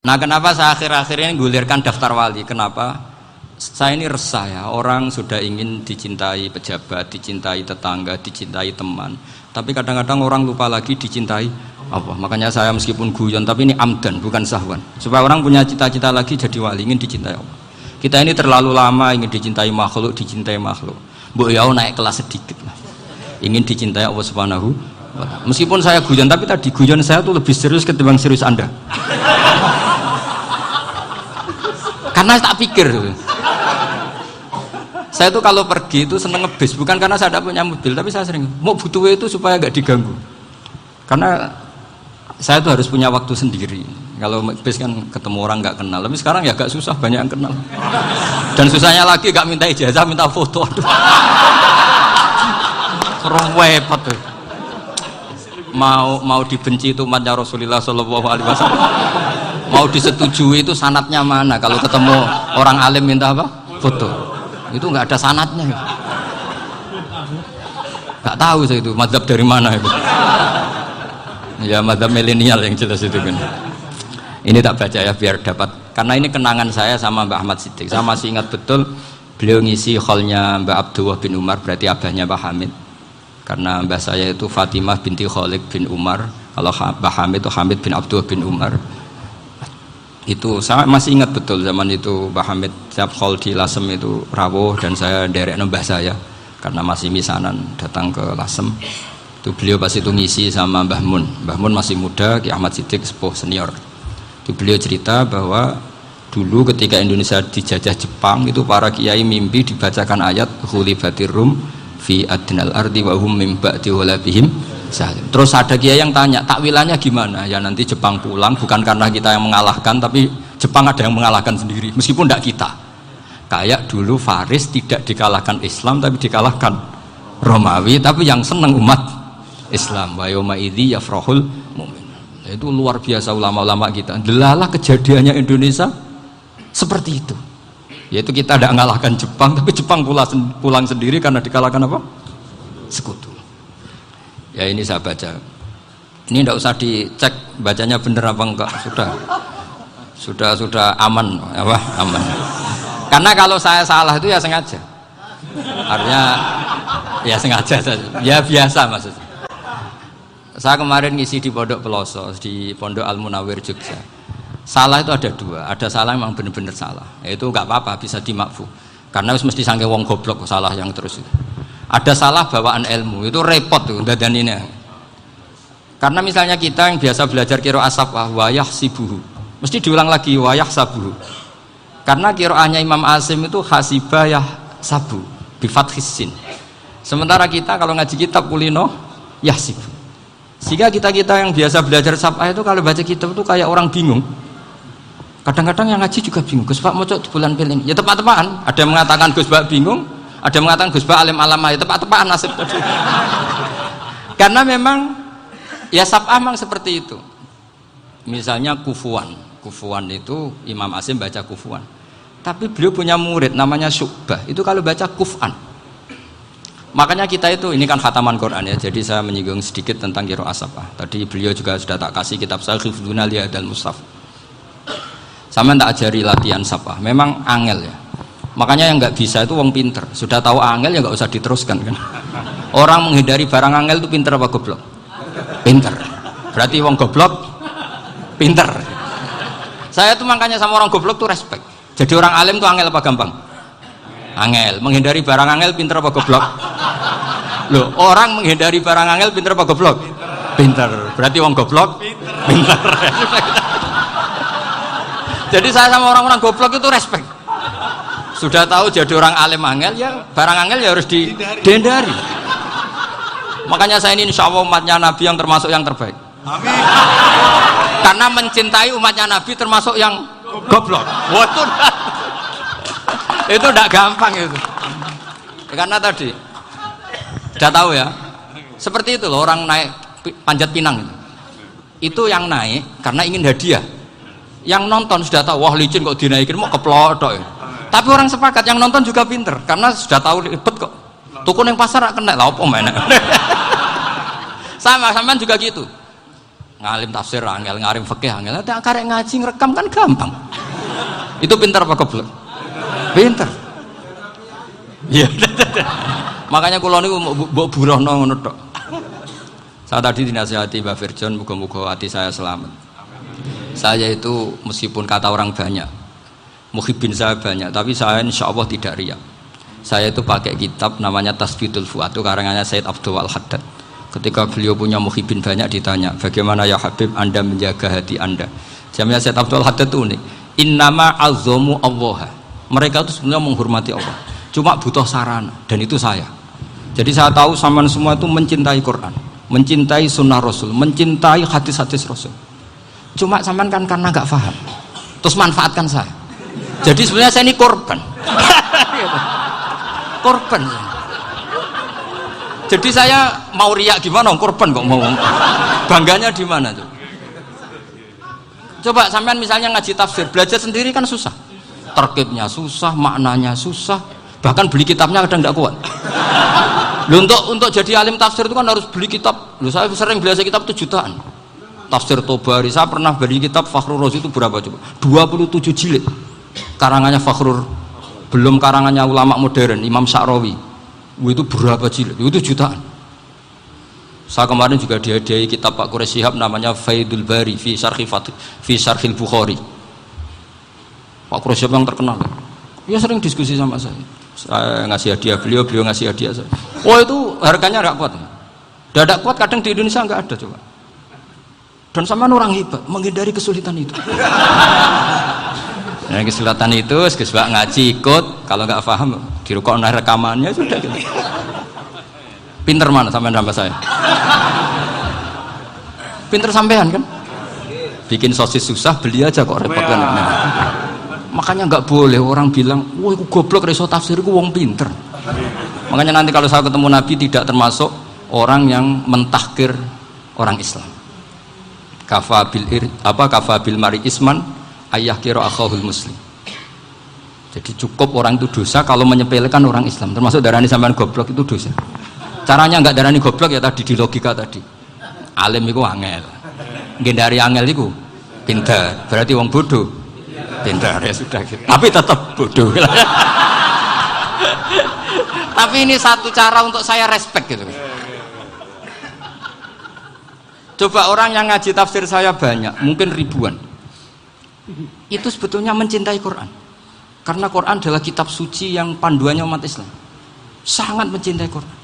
Nah, kenapa saya akhir-akhir ini gulirkan daftar wali? Kenapa? Saya ini resah ya, orang sudah ingin dicintai pejabat, dicintai tetangga, dicintai teman. Tapi kadang-kadang orang lupa lagi dicintai apa. Makanya saya meskipun guyon, tapi ini amdan, bukan sahwan. Supaya orang punya cita-cita lagi jadi wali, ingin dicintai Allah. Kita ini terlalu lama ingin dicintai makhluk, Mbok ya naik kelas sedikit lah. Ingin dicintai Allah Subhanahu wa Ta'ala. Meskipun saya guyon, tapi tadi guyon saya tuh lebih serius ketimbang serius Anda. Karena tak pikir. Saya tuh kalau pergi itu seneng ngebis, bukan karena saya tidak punya mobil, tapi saya sering mau butuh itu supaya nggak diganggu. Karena saya tuh harus punya waktu sendiri. Kalau bis kan ketemu orang nggak kenal, tapi sekarang ya agak susah, banyak yang kenal. Dan susahnya lagi nggak minta ijazah, minta foto. Aduh. Repot tuh. Mau dibenci itu umatnya Rasulullah Shallallahu Alaihi Wasallam. Mau disetujui itu sanatnya mana? Kalau ketemu orang alim minta apa? Foto. Itu nggak ada sanatnya. Nggak tahu saya itu mazhab dari mana itu. Ya mazhab milenial yang jelas itu kan. Ini tak baca ya biar dapat, karena ini kenangan saya sama Mbak Ahmad Siddiq. Saya masih ingat betul beliau ngisi hallnya Mbak Abdullah bin Umar, berarti abahnya Mbak Hamid. Karena mbah saya itu Fatimah binti Khalid bin Umar, kalau Mbak Hamid itu Hamid bin Abdullah bin Umar. Itu saya masih ingat betul zaman itu Mbah Hamid setiap hall di Lasem itu rawuh dan saya derek mbah saya karena masih misanan datang ke Lasem. Itu beliau pas itu ngisi sama Mbah Mun. Mbah Mun masih muda, Ki Ahmad Siddiq sepuh senior. Itu beliau cerita bahwa dulu ketika Indonesia dijajah Jepang itu para kiai mimpi dibacakan ayat ghulibatir rum fi adnal ardi wa hum min ba'di ghalabihim. Terus ada kiai yang tanya, takwilannya gimana? Ya nanti Jepang pulang bukan karena kita yang mengalahkan, tapi Jepang ada yang mengalahkan sendiri, meskipun tidak kita. Kayak dulu Faris tidak dikalahkan Islam, tapi dikalahkan Romawi, tapi yang senang umat Islam. Wa yauma idzi yafrahul mu'min. Itu luar biasa ulama-ulama kita. Delalah kejadiannya Indonesia seperti itu. Yaitu kita tidak mengalahkan Jepang, tapi Jepang pulang sendiri karena dikalahkan apa? Sekutu. Ya ini saya baca. Ini tidak usah dicek bacanya bener apa enggak, sudah aman apa? Aman. Karena kalau saya salah itu ya sengaja. Artinya ya sengaja saja. Ya biasa maksudnya. Saya kemarin ngisi di Pondok Peloso, di Pondok Al Munawir Jogja. Salah itu ada dua, ada salah memang benar-benar salah. Itu enggak apa-apa, bisa dimakfu. Karena mesti sangke wong goblok salah yang terus itu. Ada salah bawaan ilmu, itu repot tuh dadan ini. Karena misalnya kita yang biasa belajar qiraah safah wayah sibuhu, mesti diulang lagi wayah sabuhu. Karena qiraahnya Imam Asim itu hasibah yah sabu bi fathis sin. Sementara kita kalau ngaji kitab kulino yahsibu. Sehingga kita yang biasa belajar safah itu kalau baca kitab itu kayak orang bingung. Kadang-kadang yang ngaji juga bingung. Gus Pak mau cok di bulan pilih. Ya tepat-tepatan. Ada yang mengatakan Gus Pak bingung. Ada yang mengatakan Gus Ba alim alamah, ya tepat-tepat nasib tadi. Karena memang ya saf'ah memang seperti itu. Misalnya kufuan itu Imam Asim baca kufuan. Tapi beliau punya murid namanya Syu'bah. Itu kalau baca kuf'an. Makanya kita itu, ini kan khataman Quran ya. Jadi saya menyinggung sedikit tentang qiraah saf'ah. Tadi beliau juga sudah tak kasih kitab saya Hifdzuna Lihadal Mushaf. Sama tak ajari latihan saf'ah. Memang angel ya. Makanya yang nggak bisa itu wong pinter, sudah tahu angel ya nggak usah diteruskan kan. Orang menghindari barang angel itu pinter apa goblok? Pinter. Berarti wong goblok pinter. Saya tuh makanya sama orang goblok tuh respect. Jadi orang alim tuh angel apa gampang? Angel. Menghindari barang angel pinter apa goblok? Loh, orang menghindari barang angel pinter apa goblok? Pinter. Berarti wong goblok pinter. Jadi saya sama orang-orang goblok itu respect. Sudah tahu jadi orang alim angel ya barang angel ya harus dihindari. Makanya saya ini insya Allah umatnya Nabi yang termasuk yang terbaik. Amin. Karena mencintai umatnya Nabi termasuk yang goblok. Waduh, itu tidak gampang itu. Karena tadi sudah tahu ya. Seperti itu loh orang naik panjat pinang itu yang naik karena ingin hadiah. Yang nonton sudah tahu wah licin kok dinaikin mau keplodok ya. Tapi orang sepakat yang nonton juga pinter karena sudah tahu ribet kok. Tukun yang pasar kena lah apa mana. Sama juga gitu. ngalim tafsir angel, ngalim fikih angel. Nek karek ngaji ngerekam kan gampang. Itu pintar apa goblok? Pintar. Iya. Makanya kula niku mbok burohno ngono tok. Saya tadi dinasihati Mbak Firjon, muga-muga hati saya selamat. Saya itu meskipun kata orang banyak, muhibin saya banyak, tapi saya insya Allah tidak riya. Saya itu pakai kitab namanya Tasbidul Fuad, itu karangannya Said Abdul Al-Haddad. Ketika beliau punya muhibin banyak ditanya, bagaimana ya Habib Anda menjaga hati Anda? Jamnya Said Abdul Al-Haddad itu unik. Innama azzamu Allah. Mereka itu sebenarnya menghormati Allah, cuma butuh sarana, dan itu saya. Jadi saya tahu sampean semua itu mencintai Quran, mencintai sunnah Rasul, mencintai hadis-hadis Rasul. Cuma sampean kan karena nggak paham, terus manfaatkan saya. Jadi sebenarnya saya ini korban. Korban. Jadi saya mau riak gimana? Korban kok mau. Bangganya di mana tuh? Coba sampean misalnya ngaji tafsir, belajar sendiri kan susah. Terkibnya susah, maknanya susah. Bahkan beli kitabnya kadang nggak kuat. Loh, untuk jadi alim tafsir itu kan harus beli kitab. Loh, saya sering belajar kitab itu jutaan. Tafsir Tobari, saya pernah beli kitab Fakhrur Razi itu berapa coba? 27 jilid. Karangannya Fakhrur, belum karangannya ulama modern, Imam Sya'rawi. Itu berapa jilid? Itu jutaan. Saya kemarin juga dihadiahi kitab Pak Quraish Shihab namanya Faidul Bari fi Syarhil Bukhari. Pak Quraish Shihab yang terkenal. Dia sering diskusi sama saya. Saya ngasih hadiah beliau ngasih hadiah saya. Oh itu harganya nggak kuat. Dadak kuat kadang di Indonesia nggak ada coba. Dan sama orang hebat menghindari kesulitan itu. Nah, kesulitan itu sebab ngaji ikut, kalau nggak paham dirukon rekamannya sudah gitu. Pinter mana sampean sama saya? Pinter sampean kan? Bikin sosis susah beli aja kok repot kan. Nah, makanya nggak boleh orang bilang, wah aku goblok reso tafsir aku wong pinter. Makanya nanti kalau saya ketemu Nabi tidak termasuk orang yang mentahkir orang Islam. Kafabil mari isman ayah kira akhahul muslim. Jadi cukup orang itu dosa kalau menyepelekan orang Islam, termasuk darani sampean goblok itu dosa. Caranya nggak darani goblok ya tadi di logika tadi. Alim itu angel, gendari angel itu pintar, berarti wong bodoh pintar ya sudah gitu. Tapi tetap bodoh. Tapi ini satu cara untuk saya respect gitu. Coba orang yang ngaji tafsir saya banyak, mungkin ribuan. Itu sebetulnya mencintai Quran. Karena Quran adalah kitab suci yang panduannya umat Islam. Sangat mencintai Quran.